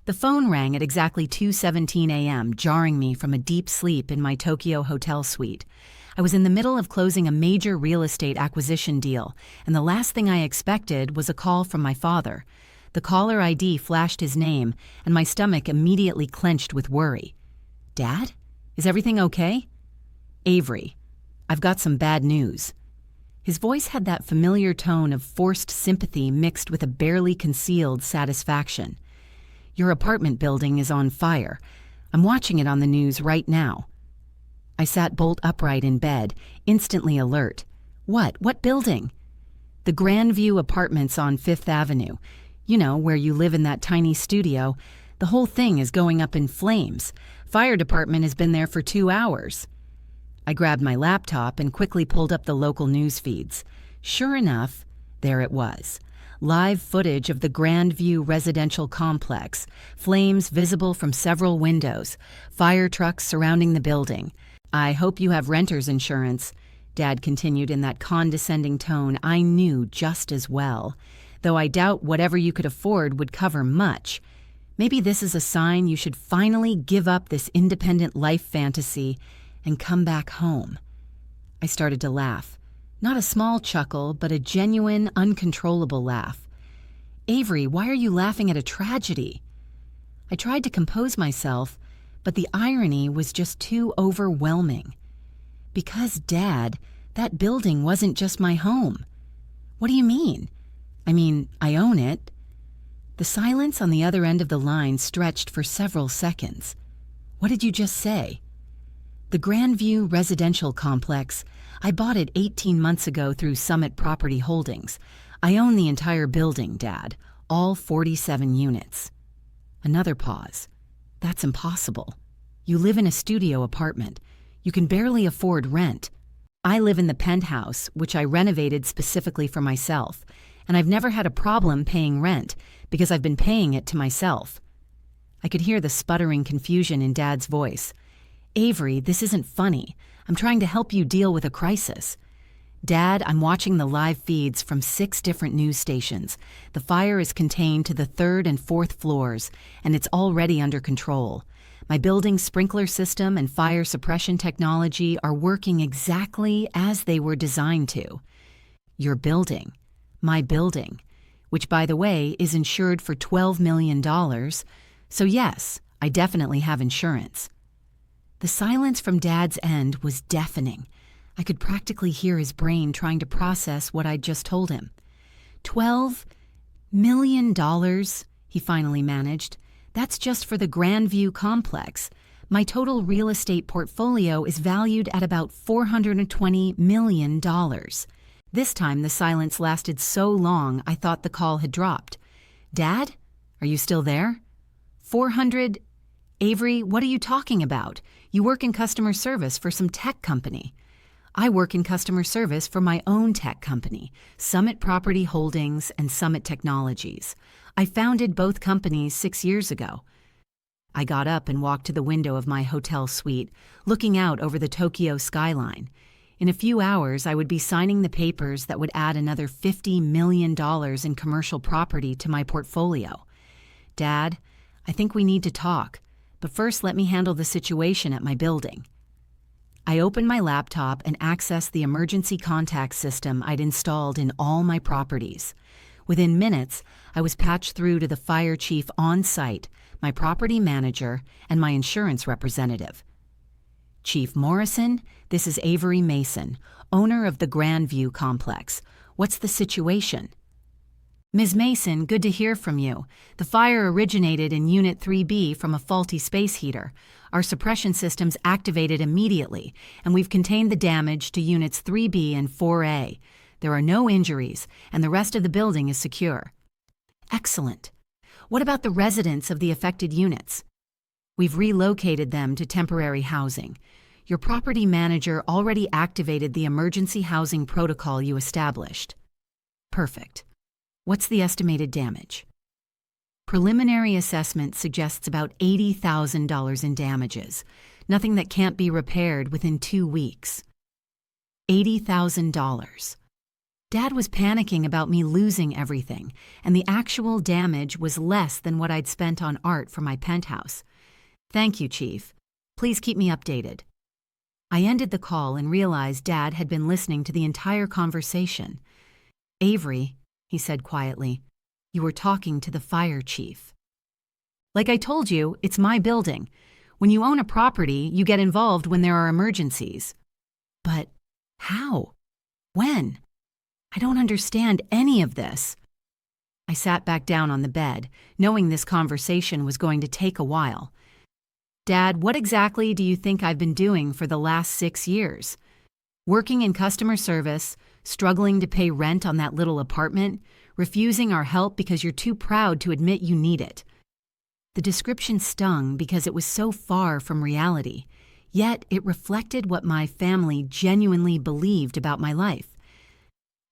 The phone rang at exactly 2:17 a.m., jarring me from a deep sleep in my Tokyo hotel suite. I was in the middle of closing a major real estate acquisition deal, and the last thing I expected was a call from my father. The caller ID flashed his name, and my stomach immediately clenched with worry. "Dad? Is everything okay?" "Avery, I've got some bad news." His voice had that familiar tone of forced sympathy mixed with a barely concealed satisfaction. "Your apartment building is on fire. I'm watching it on the news right now." I sat bolt upright in bed, instantly alert. What building?" "The Grandview Apartments on Fifth Avenue. You know, where you live in that tiny studio. The whole thing is going up in flames. Fire department has been there for 2 hours." I grabbed my laptop and quickly pulled up the local news feeds. Sure enough, there it was. Live footage of the Grandview residential complex, flames visible from several windows, fire trucks surrounding the building. "I hope you have renter's insurance," Dad continued in that condescending tone I knew just as well, though I doubt whatever you could afford would cover much. Maybe this is a sign you should finally give up this independent life fantasy and come back home. I started to laugh. Not a small chuckle, but a genuine, uncontrollable laugh. "Avery, why are you laughing at a tragedy?" I tried to compose myself, but the irony was just too overwhelming. "Because, Dad, that building wasn't just my home." "What do you mean?" I own it." The silence on the other end of the line stretched for several seconds. "What did you just say?" "The Grandview residential complex. I bought it 18 months ago through Summit Property Holdings. I own the entire building, Dad, all 47 units." Another pause. "That's impossible. You live in a studio apartment. You can barely afford rent. I live in the penthouse, which I renovated specifically for myself, and I've never had a problem paying rent because I've been paying it to myself." I could hear the sputtering confusion in Dad's voice. "Avery, this isn't funny. I'm trying to help you deal with a crisis." "Dad, I'm watching the live feeds from 6 different news stations. The fire is contained to the 3rd and 4th floors, and it's already under control. My building's sprinkler system and fire suppression technology are working exactly as they were designed to. Your building, my building, which, by the way, is insured for $12 million. So yes, I definitely have insurance." The silence from Dad's end was deafening. I could practically hear his brain trying to process what I'd just told him. $12 million, he finally managed. "That's just for the Grandview complex. My total real estate portfolio is valued at about $420 million. This time the silence lasted so long I thought the call had dropped. "Dad? Are you still there?" 400... Avery, what are you talking about? You work in customer service for some tech company." "I work in customer service for my own tech company, Summit Property Holdings and Summit Technologies. I founded both companies 6 years ago." I got up and walked to the window of my hotel suite, looking out over the Tokyo skyline. In a few hours, I would be signing the papers that would add another $50 million in commercial property to my portfolio. "Dad, I think we need to talk, but first let me handle the situation at my building." I opened my laptop and accessed the emergency contact system I'd installed in all my properties. Within minutes, I was patched through to the fire chief on site, my property manager, and my insurance representative. "Chief Morrison, this is Avery Mason, owner of the Grandview complex. What's the situation?" "Ms. Mason, good to hear from you. The fire originated in Unit 3B from a faulty space heater. Our suppression systems activated immediately, and we've contained the damage to Units 3B and 4A. There are no injuries, and the rest of the building is secure." "Excellent. What about the residents of the affected units?" "We've relocated them to temporary housing. Your property manager already activated the emergency housing protocol you established." "Perfect. What's the estimated damage?" "Preliminary assessment suggests about $80,000 in damages, nothing that can't be repaired within 2 weeks." $80,000. Dad was panicking about me losing everything, and the actual damage was less than what I'd spent on art for my penthouse. Thank you, Chief. Please keep me updated. I ended the call and realized Dad had been listening to the entire conversation. Avery, he said quietly, you were talking to the fire chief. Like I told you, it's my building. When you own a property, you get involved when there are emergencies. But how? When? I don't understand any of this. I sat back down on the bed, knowing this conversation was going to take a while. Dad, what exactly do you think I've been doing for the last 6 years? Working in customer service, struggling to pay rent on that little apartment, refusing our help because you're too proud to admit you need it. The description stung because it was so far from reality, yet it reflected what my family genuinely believed about my life.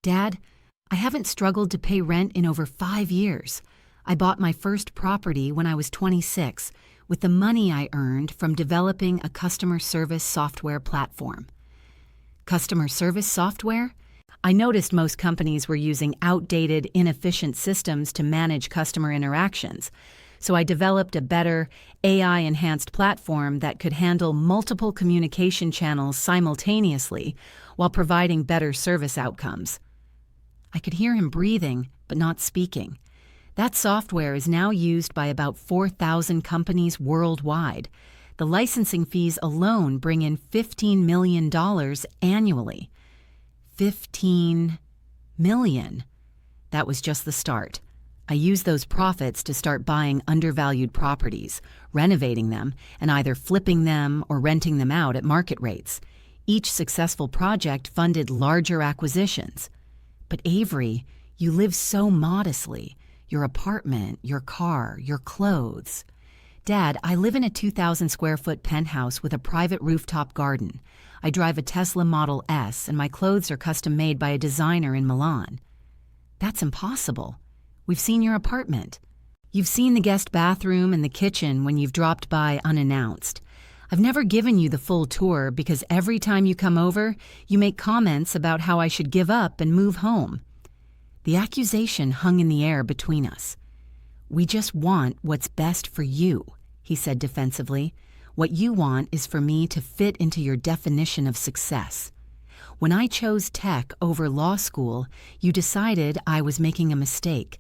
Dad, I haven't struggled to pay rent in over 5 years. I bought my first property when I was 26 with the money I earned from developing a customer service software platform. Customer service software? I noticed most companies were using outdated, inefficient systems to manage customer interactions, so I developed a better, AI-enhanced platform that could handle multiple communication channels simultaneously while providing better service outcomes. I could hear him breathing, but not speaking. That software is now used by about 4,000 companies worldwide. The licensing fees alone bring in $15 million annually. 15 million. That was just the start. I used those profits to start buying undervalued properties, renovating them, and either flipping them or renting them out at market rates. Each successful project funded larger acquisitions. But Avery, you live so modestly. Your apartment, your car, your clothes. Dad, I live in a 2,000 square foot penthouse with a private rooftop garden. I drive a Tesla Model S and my clothes are custom made by a designer in Milan. That's impossible. We've seen your apartment. You've seen the guest bathroom and the kitchen when you've dropped by unannounced. I've never given you the full tour because every time you come over, you make comments about how I should give up and move home. The accusation hung in the air between us. We just want what's best for you, he said defensively. What you want is for me to fit into your definition of success. When I chose tech over law school, you decided I was making a mistake.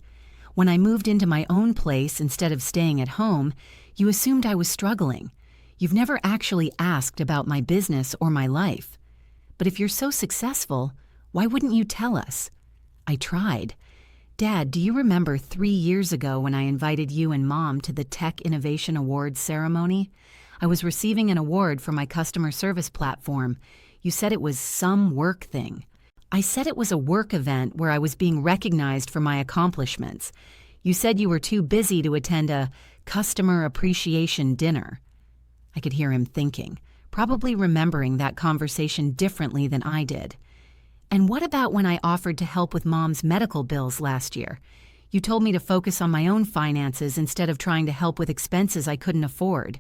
When I moved into my own place instead of staying at home, you assumed I was struggling. You've never actually asked about my business or my life. But if you're so successful, why wouldn't you tell us? I tried. Dad, do you remember 3 years ago when I invited you and Mom to the Tech Innovation Awards ceremony? I was receiving an award for my customer service platform. You said it was some work thing. I said it was a work event where I was being recognized for my accomplishments. You said you were too busy to attend a customer appreciation dinner. I could hear him thinking, probably remembering that conversation differently than I did. And what about when I offered to help with Mom's medical bills last year? You told me to focus on my own finances instead of trying to help with expenses I couldn't afford.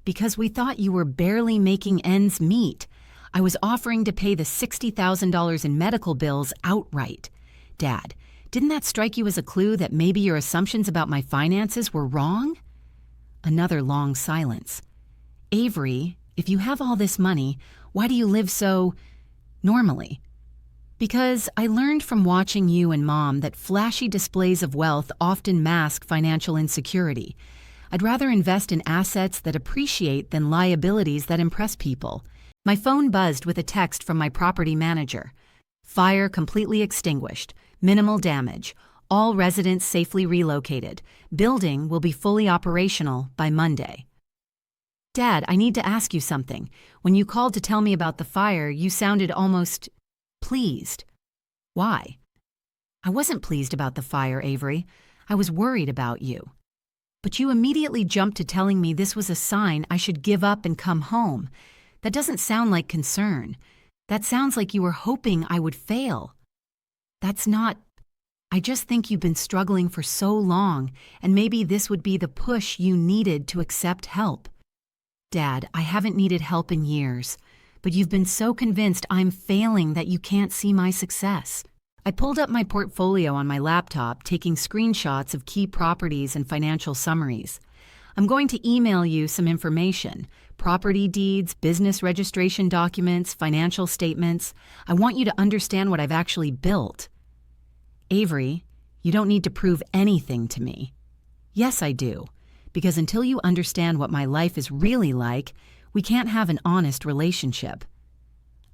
Because we thought you were barely making ends meet. I was offering to pay the $60,000 in medical bills outright. Dad, didn't that strike you as a clue that maybe your assumptions about my finances were wrong? Another long silence. Avery, if you have all this money, why do you live so normally? Because I learned from watching you and Mom that flashy displays of wealth often mask financial insecurity. I'd rather invest in assets that appreciate than liabilities that impress people. My phone buzzed with a text from my property manager. Fire completely extinguished. Minimal damage. All residents safely relocated. Building will be fully operational by Monday. Dad, I need to ask you something. When you called to tell me about the fire, you sounded almost pleased. Why? I wasn't pleased about the fire, Avery. I was worried about you. But you immediately jumped to telling me this was a sign I should give up and come home. That doesn't sound like concern. That sounds like you were hoping I would fail. That's not... I just think you've been struggling for so long, and maybe this would be the push you needed to accept help. Dad, I haven't needed help in years, but you've been so convinced I'm failing that you can't see my success. I pulled up my portfolio on my laptop, taking screenshots of key properties and financial summaries. I'm going to email you some information: property deeds, business registration documents, financial statements. I want you to understand what I've actually built. Avery, you don't need to prove anything to me. Yes, I do, because until you understand what my life is really like, we can't have an honest relationship.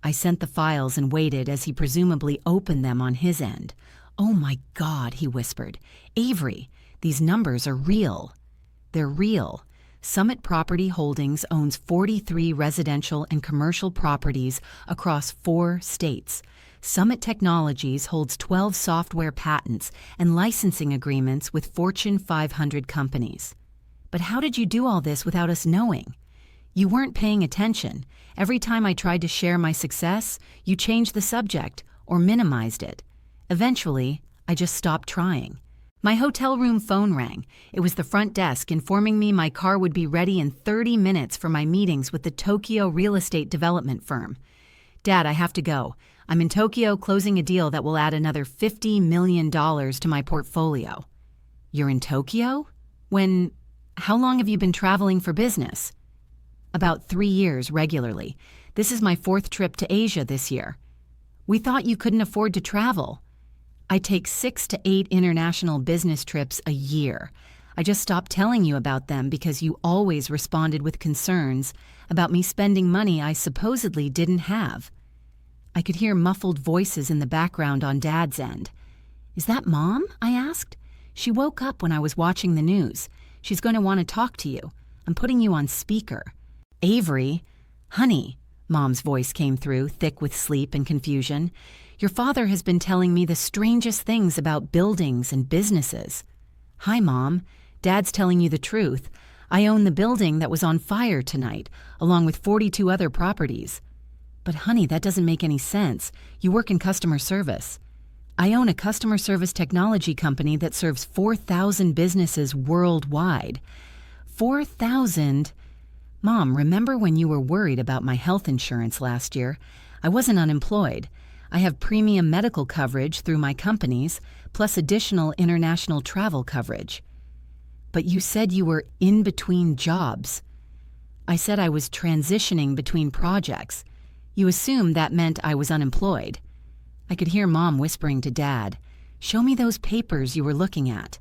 I sent the files and waited as he presumably opened them on his end. Oh my God, he whispered. Avery, these numbers are real. They're real. Summit Property Holdings owns 43 residential and commercial properties across 4 states. Summit Technologies holds 12 software patents and licensing agreements with Fortune 500 companies. But how did you do all this without us knowing? You weren't paying attention. Every time I tried to share my success, you changed the subject or minimized it. Eventually, I just stopped trying. My hotel room phone rang. It was the front desk informing me my car would be ready in 30 minutes for my meetings with the Tokyo real estate development firm. Dad, I have to go. I'm in Tokyo closing a deal that will add another $50 million to my portfolio. You're in Tokyo? How long have you been traveling for business? About 3 years regularly. This is my 4th trip to Asia this year. We thought you couldn't afford to travel. I take 6 to 8 international business trips a year. I just stopped telling you about them because you always responded with concerns about me spending money I supposedly didn't have. I could hear muffled voices in the background on Dad's end. Is that Mom? I asked. She woke up when I was watching the news. She's going to want to talk to you. I'm putting you on speaker. Avery, honey, Mom's voice came through, thick with sleep and confusion. Your father has been telling me the strangest things about buildings and businesses. Hi, Mom. Dad's telling you the truth. I own the building that was on fire tonight, along with 42 other properties. But honey, that doesn't make any sense. You work in customer service. I own a customer service technology company that serves 4,000 businesses worldwide. 4,000? Mom, remember when you were worried about my health insurance last year? I wasn't unemployed. I have premium medical coverage through my companies, plus additional international travel coverage. But you said you were in between jobs. I said I was transitioning between projects. You assumed that meant I was unemployed. I could hear Mom whispering to Dad, "Show me those papers you were looking at."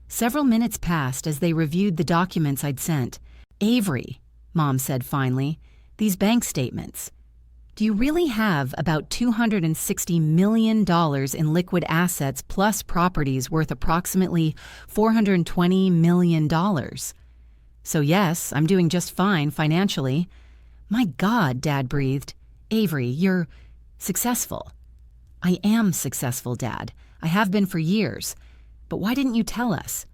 Several minutes passed as they reviewed the documents I'd sent. Avery, Mom said finally, these bank statements. Do you really have about $260 million in liquid assets plus properties worth approximately $420 million? So yes, I'm doing just fine financially. My God, Dad breathed. Avery, you're successful. I am successful, Dad. I have been for years. But why didn't you tell us?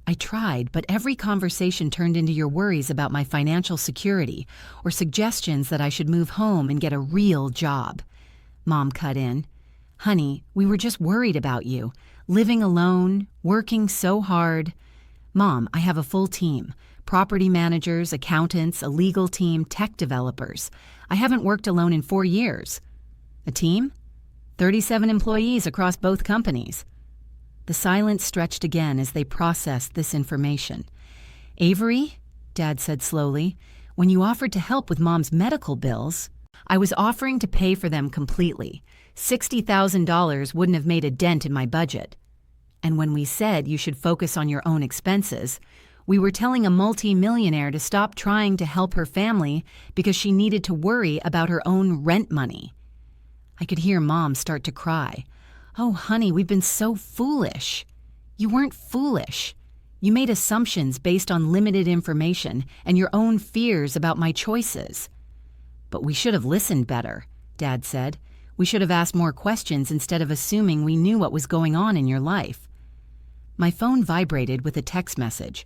I tried, but every conversation turned into your worries about my financial security or suggestions that I should move home and get a real job. Mom cut in. Honey, we were just worried about you. Living alone, working so hard. Mom, I have a full team. Property managers, accountants, a legal team, tech developers. I haven't worked alone in 4 years. A team? 37 employees across both companies. The silence stretched again as they processed this information. Avery, Dad said slowly, when you offered to help with Mom's medical bills, I was offering to pay for them completely. $60,000 wouldn't have made a dent in my budget. And when we said you should focus on your own expenses, we were telling a multi-millionaire to stop trying to help her family because she needed to worry about her own rent money. I could hear Mom start to cry. Oh, honey, we've been so foolish. You weren't foolish. You made assumptions based on limited information and your own fears about my choices. But we should have listened better, Dad said. We should have asked more questions instead of assuming we knew what was going on in your life. My phone vibrated with a text message.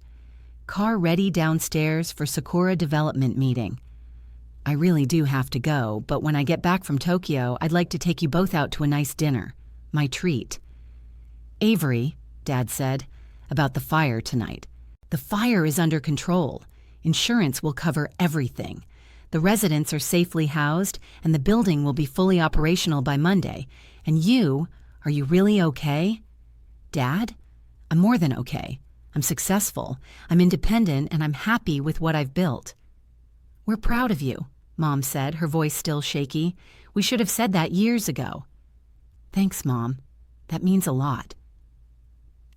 Car ready downstairs for Sakura development meeting. I really do have to go, but when I get back from Tokyo, I'd like to take you both out to a nice dinner. My treat. Avery, Dad said, about the fire tonight. The fire is under control. Insurance will cover everything. The residents are safely housed, and the building will be fully operational by Monday. And you, are you really okay? Dad? I'm more than okay. I'm successful, I'm independent, and I'm happy with what I've built. We're proud of you, Mom said, her voice still shaky. We should have said that years ago. Thanks, Mom. That means a lot.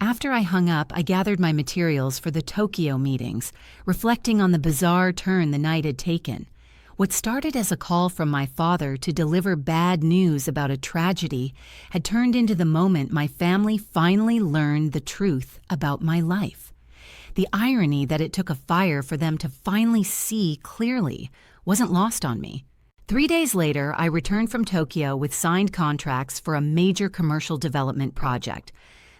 After I hung up, I gathered my materials for the Tokyo meetings, reflecting on the bizarre turn the night had taken. What started as a call from my father to deliver bad news about a tragedy had turned into the moment my family finally learned the truth about my life. The irony that it took a fire for them to finally see clearly wasn't lost on me. 3 days later, I returned from Tokyo with signed contracts for a major commercial development project.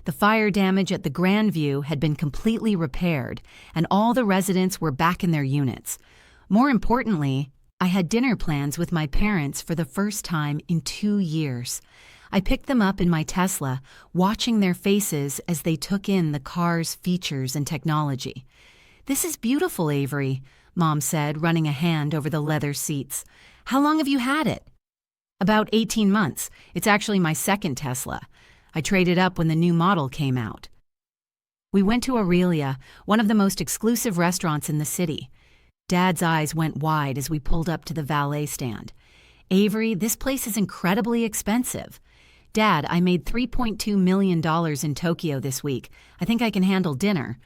The fire damage at the Grandview had been completely repaired, and all the residents were back in their units. More importantly, I had dinner plans with my parents for the first time in 2 years. I picked them up in my Tesla, watching their faces as they took in the car's features and technology. "This is beautiful, Avery," Mom said, running a hand over the leather seats. "How long have you had it?" "About 18 months. It's actually my second Tesla. I traded up when the new model came out." We went to Aurelia, one of the most exclusive restaurants in the city. Dad's eyes went wide as we pulled up to the valet stand. "Avery, this place is incredibly expensive." "Dad, I made $3.2 million in Tokyo this week. I think I can handle dinner."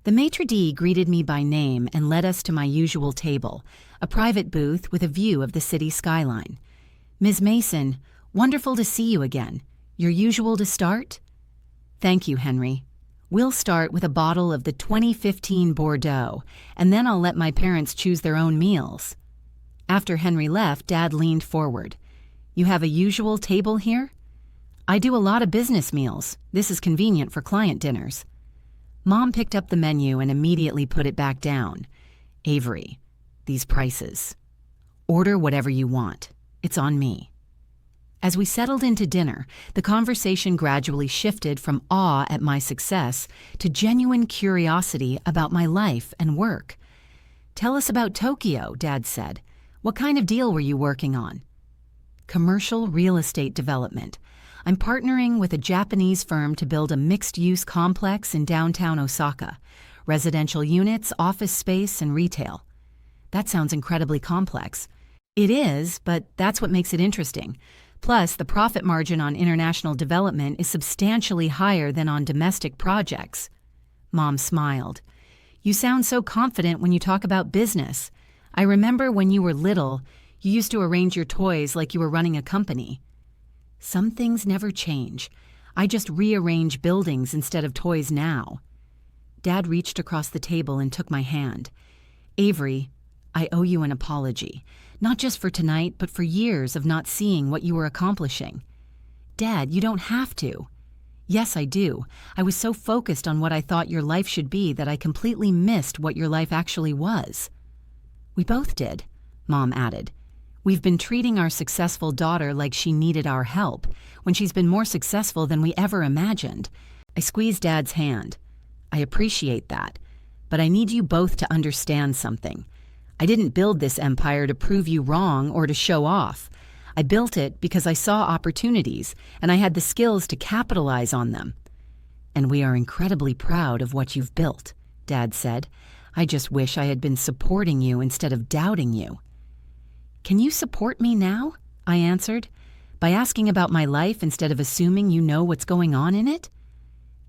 The maitre d' greeted me by name and led us to my usual table, a private booth with a view of the city skyline. "Ms. Mason, wonderful to see you again. Your usual to start?" "Thank you, Henry. We'll start with a bottle of the 2015 Bordeaux, and then I'll let my parents choose their own meals." After Henry left, Dad leaned forward. "You have a usual table here?" "I do a lot of business meals. This is convenient for client dinners." Mom picked up the menu and immediately put it back down. "Avery, these prices. Order whatever you want. It's on me." As we settled into dinner, the conversation gradually shifted from awe at my success to genuine curiosity about my life and work. "Tell us about Tokyo," Dad said. "What kind of deal were you working on?" "Commercial real estate development. I'm partnering with a Japanese firm to build a mixed-use complex in downtown Osaka. Residential units, office space, and retail." "That sounds incredibly complex." "It is, but that's what makes it interesting. Plus, the profit margin on international development is substantially higher than on domestic projects." Mom smiled. "You sound so confident when you talk about business. I remember when you were little, you used to arrange your toys like you were running a company." "Some things never change. I just rearrange buildings instead of toys now." Dad reached across the table and took my hand. "Avery, I owe you an apology. Not just for tonight, but for years of not seeing what you were accomplishing." "Dad, you don't have to." "Yes, I do. I was so focused on what I thought your life should be that I completely missed what your life actually was." "We both did," Mom added. "We've been treating our successful daughter like she needed our help, when she's been more successful than we ever imagined." I squeezed Dad's hand. "I appreciate that, but I need you both to understand something. I didn't build this empire to prove you wrong or to show off. I built it because I saw opportunities, and I had the skills to capitalize on them." "And we are incredibly proud of what you've built," Dad said. "I just wish I had been supporting you instead of doubting you." "Can you support me now?" I answered. "By asking about my life instead of assuming you know what's going on in it?"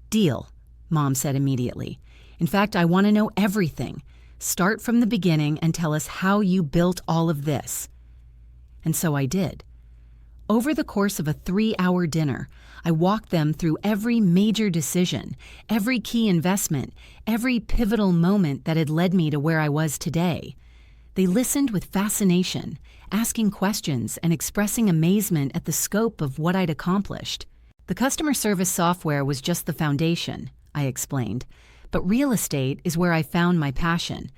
"Deal," Mom said immediately. "In fact, I want to know everything. Start from the beginning and tell us how you built all of this." And so I did. Over the course of a 3-hour dinner, I walked them through every major decision, every key investment, every pivotal moment that had led me to where I was today. They listened with fascination, asking questions and expressing amazement at the scope of what I'd accomplished. "The customer service software was just the foundation," I explained. "But real estate is where I found my passion.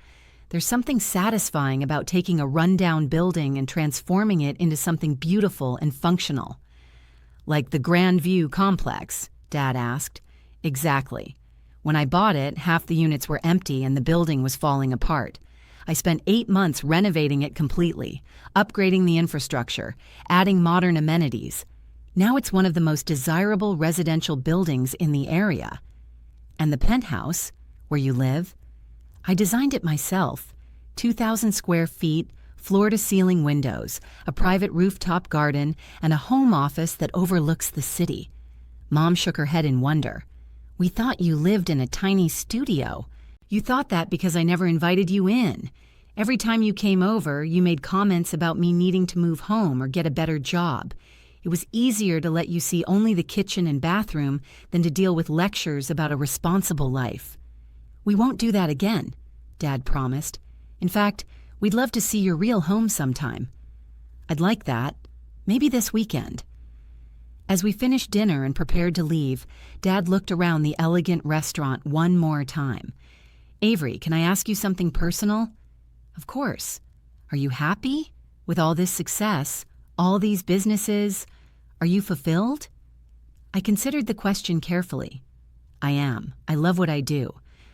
There's something satisfying about taking a rundown building and transforming it into something beautiful and functional." "Like the Grandview complex?" Dad asked. "Exactly. When I bought it, half the units were empty and the building was falling apart. I spent 8 months renovating it completely, upgrading the infrastructure, adding modern amenities. Now it's one of the most desirable residential buildings in the area. And the penthouse, where you live, I designed it myself. 2,000 square feet, floor-to-ceiling windows, a private rooftop garden, and a home office that overlooks the city. Mom shook her head in wonder. We thought you lived in a tiny studio. You thought that because I never invited you in. Every time you came over, you made comments about me needing to move home or get a better job. It was easier to let you see only the kitchen and bathroom than to deal with lectures about a responsible life. We won't do that again, Dad promised. In fact, we'd love to see your real home sometime. I'd like that. Maybe this weekend. As we finished dinner and prepared to leave, Dad looked around the elegant restaurant one more time. Avery, can I ask you something personal? Of course. Are you happy? With all this success, all these businesses, are you fulfilled? I considered the question carefully. I am. I love what I do.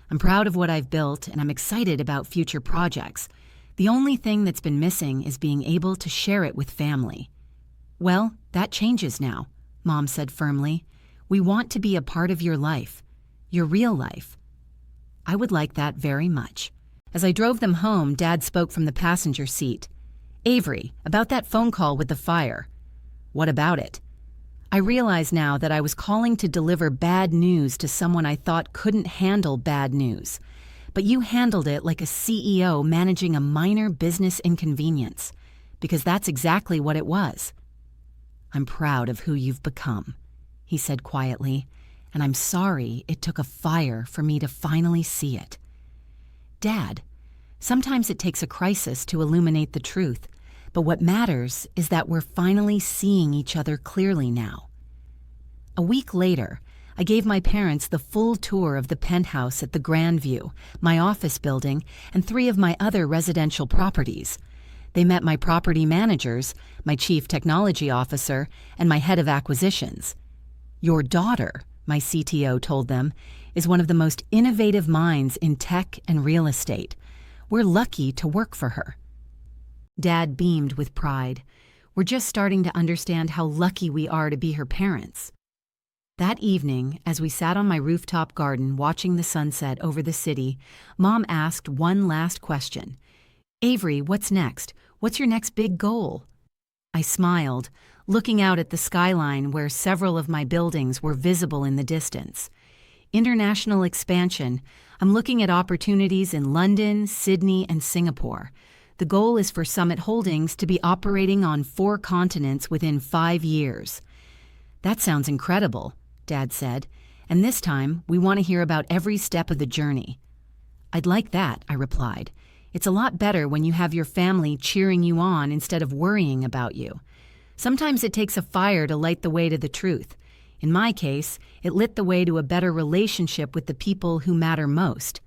I'm proud of what I've built, and I'm excited about future projects. The only thing that's been missing is being able to share it with family. Well, that changes now, Mom said firmly. We want to be a part of your life, your real life. I would like that very much. As I drove them home, Dad spoke from the passenger seat. Avery, about that phone call with the fire. What about it? I realize now that I was calling to deliver bad news to someone I thought couldn't handle bad news. But you handled it like a CEO managing a minor business inconvenience, because that's exactly what it was. I'm proud of who you've become, he said quietly, and I'm sorry it took a fire for me to finally see it. Dad, sometimes it takes a crisis to illuminate the truth, but what matters is that we're finally seeing each other clearly now. A week later, I gave my parents the full tour of the penthouse at the Grandview, my office building, and 3 of my other residential properties. They met my property managers, my chief technology officer, and my head of acquisitions. Your daughter, my CTO told them, is one of the most innovative minds in tech and real estate. We're lucky to work for her. Dad beamed with pride. We're just starting to understand how lucky we are to be her parents. That evening, as we sat on my rooftop garden watching the sunset over the city, Mom asked one last question. Avery, what's next? What's your next big goal? I smiled, looking out at the skyline where several of my buildings were visible in the distance. International expansion. I'm looking at opportunities in London, Sydney, and Singapore. The goal is for Summit Holdings to be operating on 4 continents within 5 years. That sounds incredible, Dad said, and this time we want to hear about every step of the journey. I'd like that, I replied. It's a lot better when you have your family cheering you on instead of worrying about you. Sometimes it takes a fire to light the way to the truth. In my case, it lit the way to a better relationship with the people who matter most.